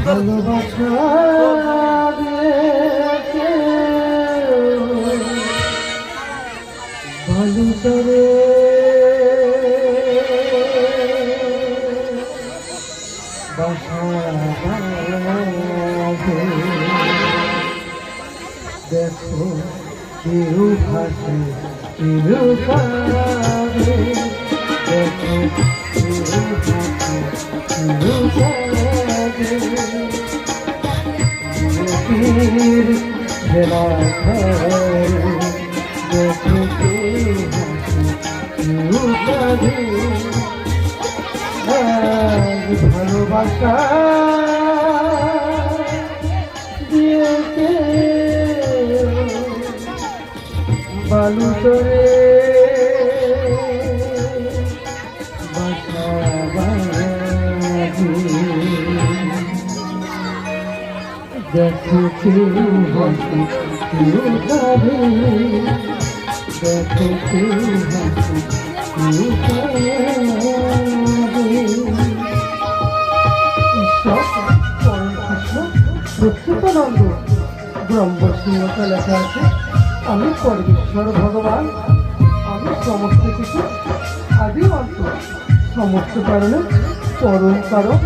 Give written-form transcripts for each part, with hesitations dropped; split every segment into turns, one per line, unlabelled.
ভালোবাসা ভালো করে বাসা দেখো কেউ ভাসে কেউ কাঁদে দেখো কেউ ভাসে কেউ কাঁদে খেলা দেখো কেউ ভাসে কেউ কাঁদে ভালোবাসা দিয়েছে বালু করে বাসা বাঁধি দেখো কেউ হাসি কেউ কাঁদে দেখো কেউ হাসি কেউ কাঁদে সচ্চিদানন্দ ব্রহ্মসিংহতে লেখা আছে, আমি পরমেশ্বর ভগবান, আমি সমস্ত কিছু আদি অন্ত, সমস্ত কারণে পরম কারক,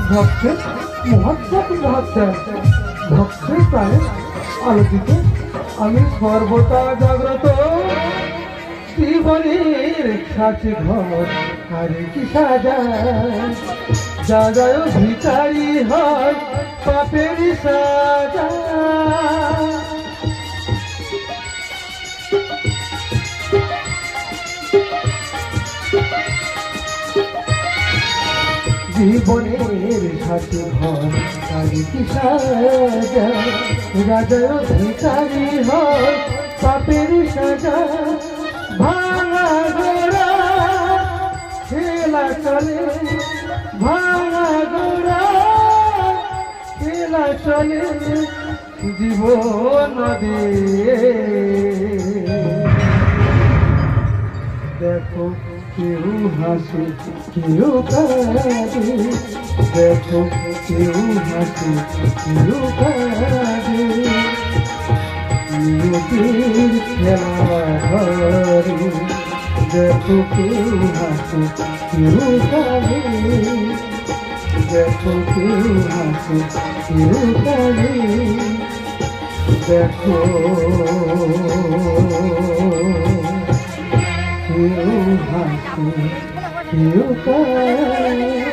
ভক্তের মহাত্মক মহাত্যাগ, ভক্তের প্রাণে আলোকিত, আমি সর্বদা জাগ্রত জীবনের সাথে ঘর আরে কি সাজায় যা যায় ভিখারি হয় পাপের সাজা জীবনের সাথে ঘর আরে কি সাজা রাজায় ভিখারি হয় পাপের সাজা ভাঙা গোড়া খেলা চলে ভাঙা গোড়া খেলা চলে জীবন দিয়ে দেখো কেউ হাসে কেউ কাঁদে দেখো কেউ হাসে কেউ কাঁদে নদীর খেলা ঘরে দেখো কেউ হাসে কেউ কাঁদে দেখো কেউ হাসে কেউ কাঁদে দেখো কেউ হাসে কেউ কাঁদে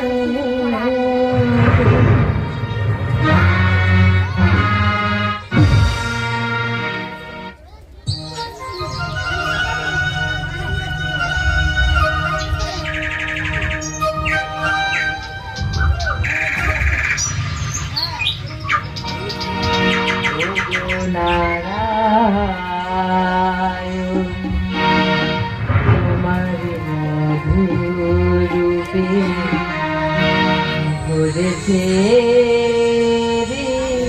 নারায়ণ তোমার মধুরূপে ধরেছে বিশুভ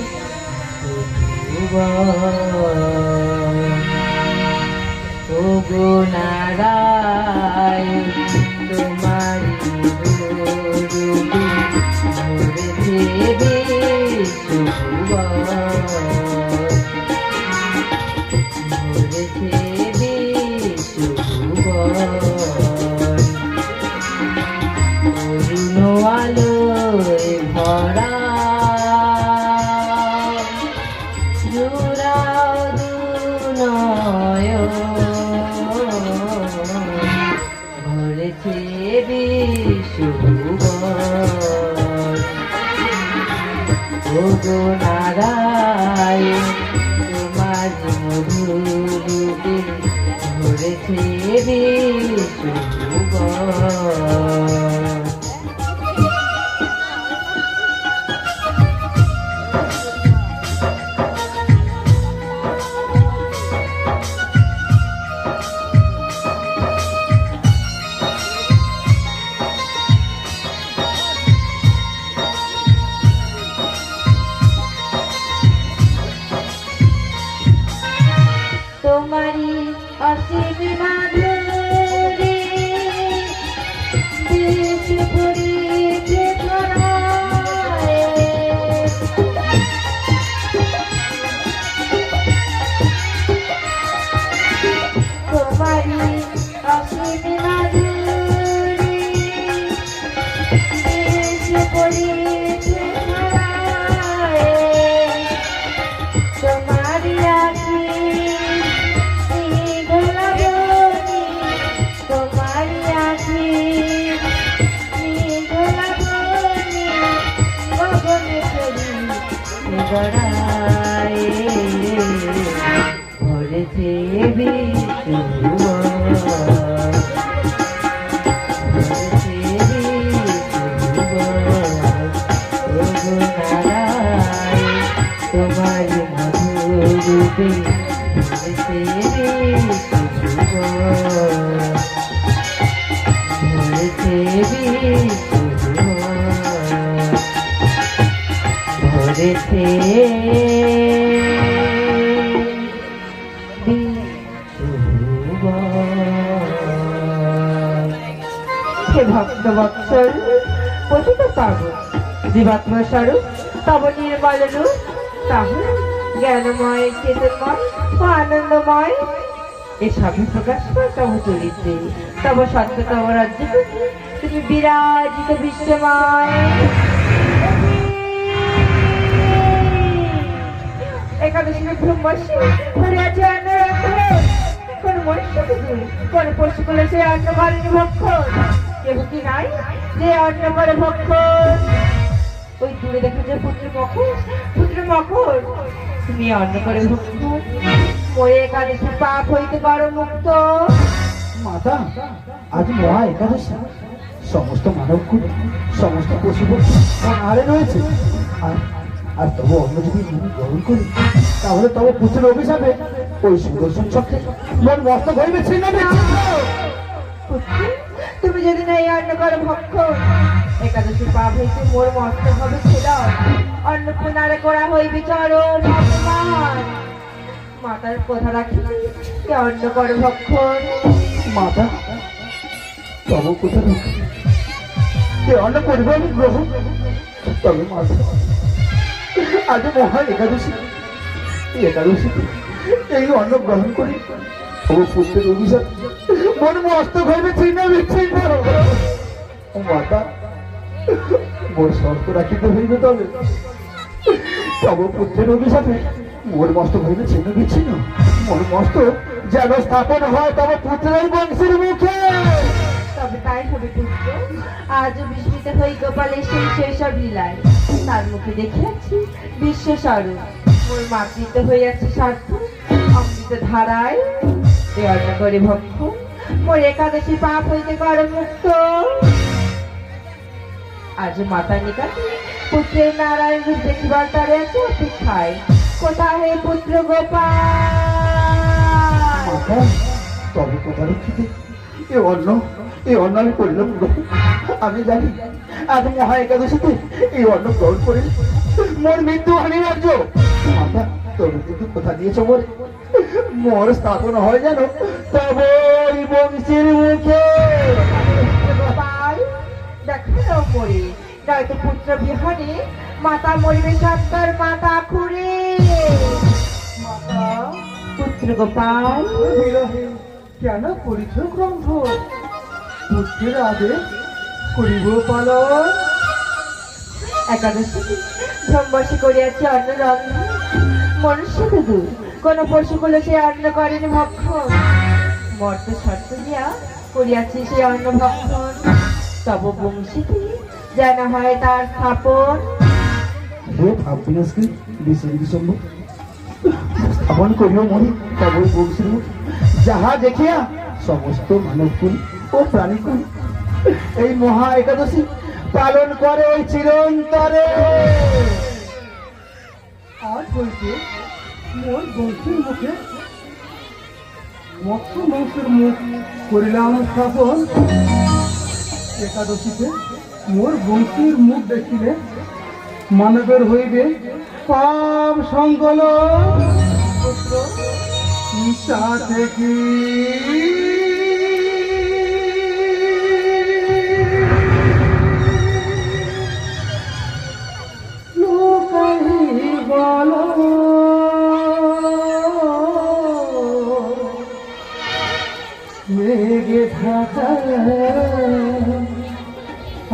জড়ায় ভরেছে তোমার মধুরূপে ভরেছে ভরেছে হে ভক্ত বৎসল পতিত পাবন জীবাত্মা স্বরূপ তব নির্মল রূপ তাহ জ্ঞানময় চেতনময় ও আনন্দময় এ সবই প্রকাশ পায় তব চরিত্রে তব সত্য তব রাজ্য তুমি বিরাজিত বিশ্বময় একাদশী ব্রহ্মর্ষি ঘুরে আছে অন্য কোন মনুষ্য কোন পশু করলে সে অন্ন করেনি ভক্ষণ কেউ কি নাই যে অন্ন করে ভক্ষণ ওই দূরে দেখা যায় পুত্র মকর তুমি অন্ন করে ভক্ষণ মরে একাদশী পাপ হইতে পারো মুক্ত
মাতা আজ মহা একাদশী সমস্ত মানবকুল সমস্ত পশু পক্ষী আরে রয়েছে আর তবু অন্য যদি আমি গ্রহণ করি তাহলে তবে পুত্রের অভিশাপে ওই সুদর্শন চক্রে মন মস্তক হইবে ছিন্ন
তুমি যদি না এই অন্ন করো ভক্ষণ একাদশী পাপ হইতে মোর মস্তক হবে ছিল অন্ন পুনারে করা হইবে চরণ অপমান মাতার কথা রাখি অন্ন করো ভক্ষণ
মাতা তব কোথায় অন্ন করিব আমি গ্রহণ তবে মাতা আজ মহা একাদশী এই অন্ন গ্রহণ করি ও পুত্রের অভিশাপ মন মস্তক হইবে ছিন্ন বিচ্ছিন্ন মাতা মোর শর্ত রাখিতে হইবে তবে তব পুত্রের অভিশাপে মোর মস্তক হইবে ছিন্ন বিচ্ছিন্ন মোর মস্তক যেন স্থাপন হয় তব পুত্রের বংশের মুখে
তবে তাই হবে পুত্র আজ বিস্মিত হই গোপালের সেই সব লীলায় তার মুখে দেখিয়াছি বিশ্বস্বরূপ মোর মাতৃত্ব হইয়াছে স্বার্থ অমৃত ধারায় এ অন্ন করে ভক্ষ মোর একাদশী পাপ হইতে কর মুক্ত আজ মাতার নিকটে পুত্রের নারায়ণ রূপ দেখিবার তারে আছে অপেক্ষায় কোথায় হে পুত্র গোপাল
তবে কোথা রক্ষিতে এই অন্ন আমি করিলাম আমি জানি আজ মহা একাদশীতে এই অন্ন গ্রহণ করে মোর মৃত্যু অনিবার্য মাতা তবে কিন্তু কোথা দিয়েছ মোর স্থাপন হয় যেন তবে ওই বংশের মুখে
গোপাল দেখানো মরে নয়তো পুত্র বিহনে মাতা মরিবে সত্তর মাতা খুঁড়ে মাতা পুত্র গোপাল
কেন করিছ গ্রন্থ পুত্রের আদেশ করিব পালন
একাদশী ব্রহ্মর্ষি করিয়াছে অন্ন রন্ধন মনুষ্য শুধু কোন পশু করলে সে অন্ন করেনি ভক্ষণ মর্ত শর্ত দিয়া করিয়াছি সে অন্ন ভক্ষণ তব বংশীতে যেন হয় তার স্থাপন
স্থাপন করিও মনে তব বংশীর মুখ যাহা দেখিয়া সমস্ত মানবকুল ও প্রাণীকুল এই মহা একাদশী পালন করে ওই চিরন্তরে আর বলতে মোর বংশীর মুখে মৎস্য বংশের মুখ করিলাম স্থাপন একাদশীতে মোর বংশীর মুখ দেখিলে মানবের হইবে পাপ সংকল তাতে কি মেঘে ঢাকা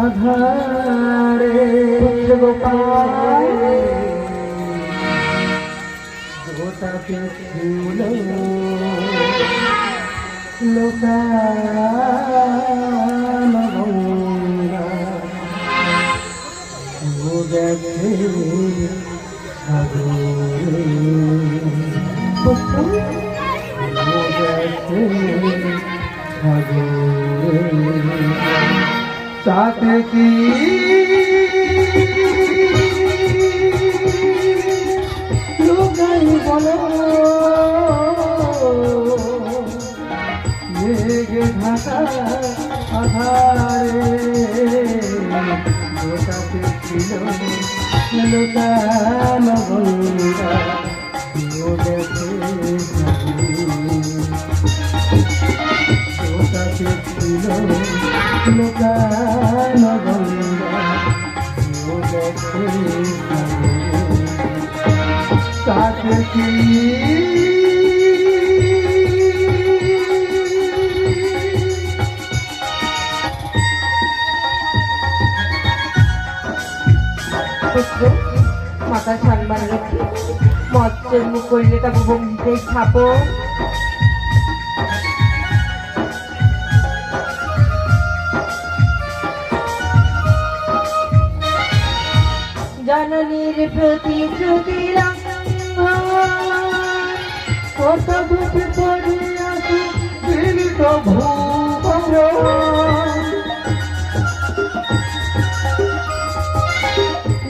আধারে গোটাকে ফুল লোকান গঙ্গা গেছে সাথে কি লোকাই বলো মেঘে ঢাকা আধারে লোকাতে ছিল লোকানো গঙ্গা লোকাতে ছিল লোকানো গঙ্গা লোকাতে সাথে কি
পুত্র মাতা সম্মান রেখে মৎস্যের মুখ করিলে তা ভঙ্গিতে ছাপো। জননীর প্রতিশ্রুতি
কত দুঃখে পড়ে আছে পীড়িত ভূবন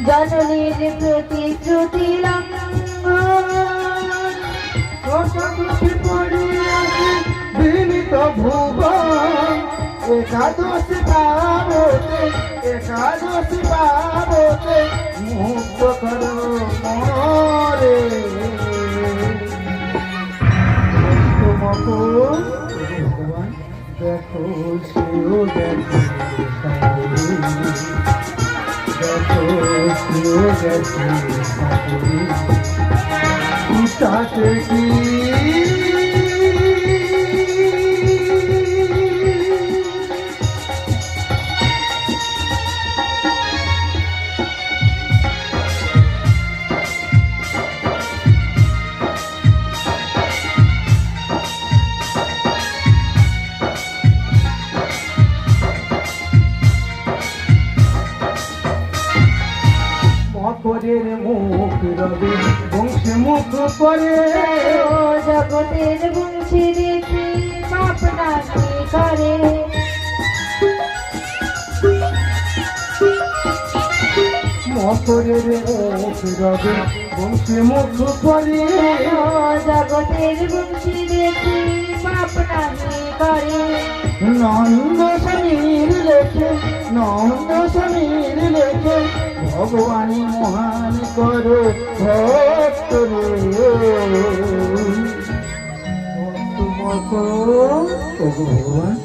জননীর প্রতিশ্রুতি
কত দুঃখে পড়ে আছে পীড়িত ভুবন একাদশী পাবতে মুক্ত করো মরে ভগবান দেখো শিও দেখো দেখো শিও দেখো তাতে কি মকরের মুখ রবে বংশে মুখ করে
ও জগতের বংশী দেখি পাপনা কি করে
মকরের মুখ রবে বংশে মুখ করে
ও জগতের বংশী দেখি পাপনা কি করে
নন্দ সমীর লেখে ভগবানী মহান করো ভক্ত ভগবান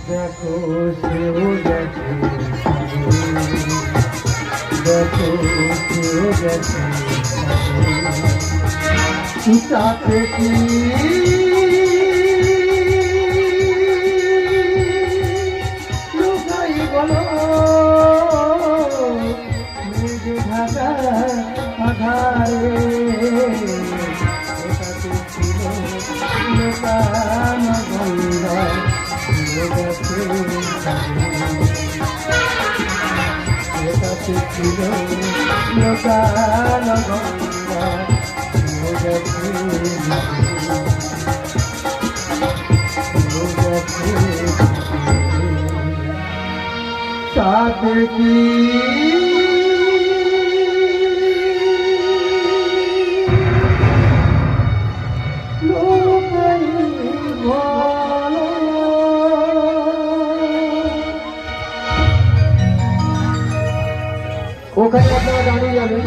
দেখো সেও দেখো দেখো সেও দেখো তাতে কি লোকাই বলো মেঘে ঢাকা আধারে এটাতে ছিল লোকানো গঙ্গা এটাতে ছিল লোকানো গঙ্গা সাথে কি লোকাই বলো ওখানে আপনারা দাঁড়িয়ে যাবেন।